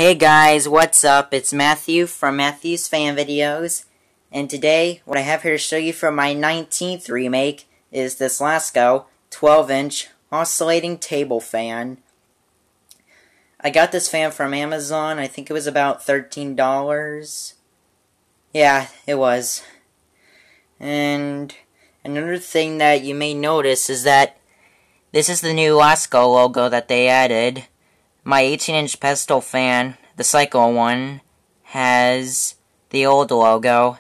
Hey guys, what's up? It's Matthew from Matthew's Fan Videos, and today what I have here to show you from my 19th remake is this Lasko 12-inch oscillating table fan. I got this fan from Amazon. I think it was about $13. Yeah, it was. And another thing that you may notice is that this is the new Lasko logo that they added. My 18-inch pedestal fan, the cycle one, has the old logo.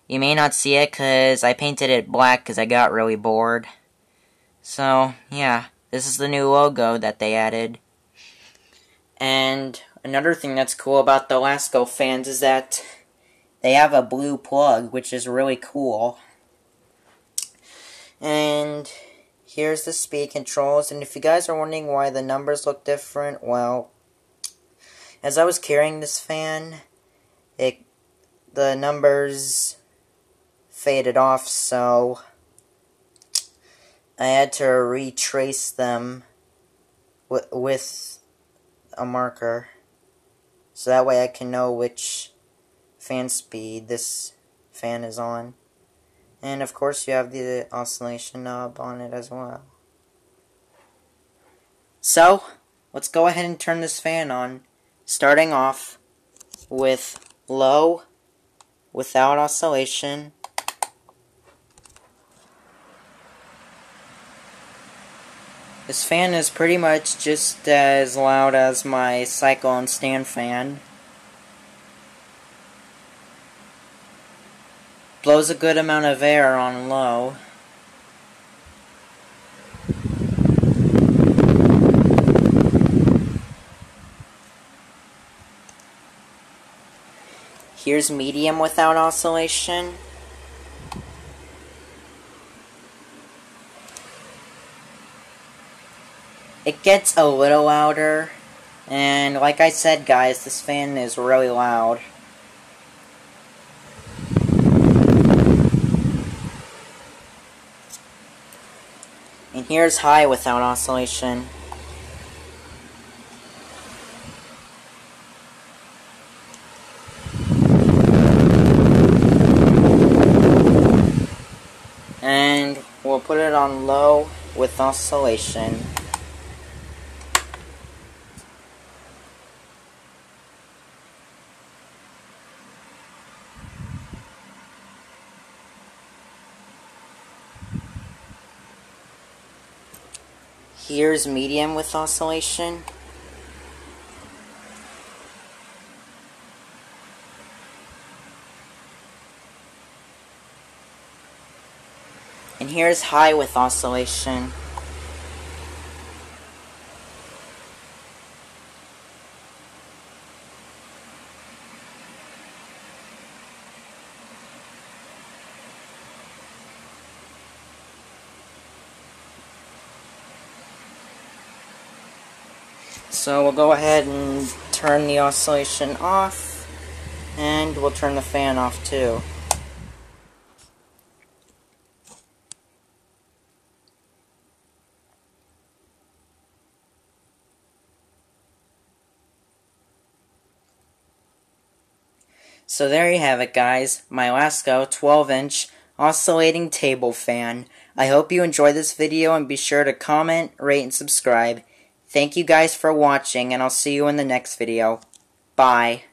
You may not see it because I painted it black because I got really bored. So, yeah, this is the new logo that they added. And another thing that's cool about the Lasko fans is that they have a blue plug, which is really cool. And here's the speed controls, and if you guys are wondering why the numbers look different, well, as I was carrying this fan, the numbers faded off, so I had to retrace them with a marker, so that way I can know which fan speed this fan is on. And of course you have the oscillation knob on it as well. So, let's go ahead and turn this fan on, starting off with low, without oscillation. This fan is pretty much just as loud as my cycle and stand fan. Blows a good amount of air on low. Here's medium without oscillation. It gets a little louder, and like I said guys, this fan is really loud. And here's high without oscillation. And we'll put it on low with oscillation. Here's medium with oscillation. And here's high with oscillation. So we'll go ahead and turn the oscillation off, and we'll turn the fan off too. So there you have it guys, my Lasko 12-inch oscillating table fan. I hope you enjoyed this video, and be sure to comment, rate, and subscribe. Thank you guys for watching, and I'll see you in the next video. Bye.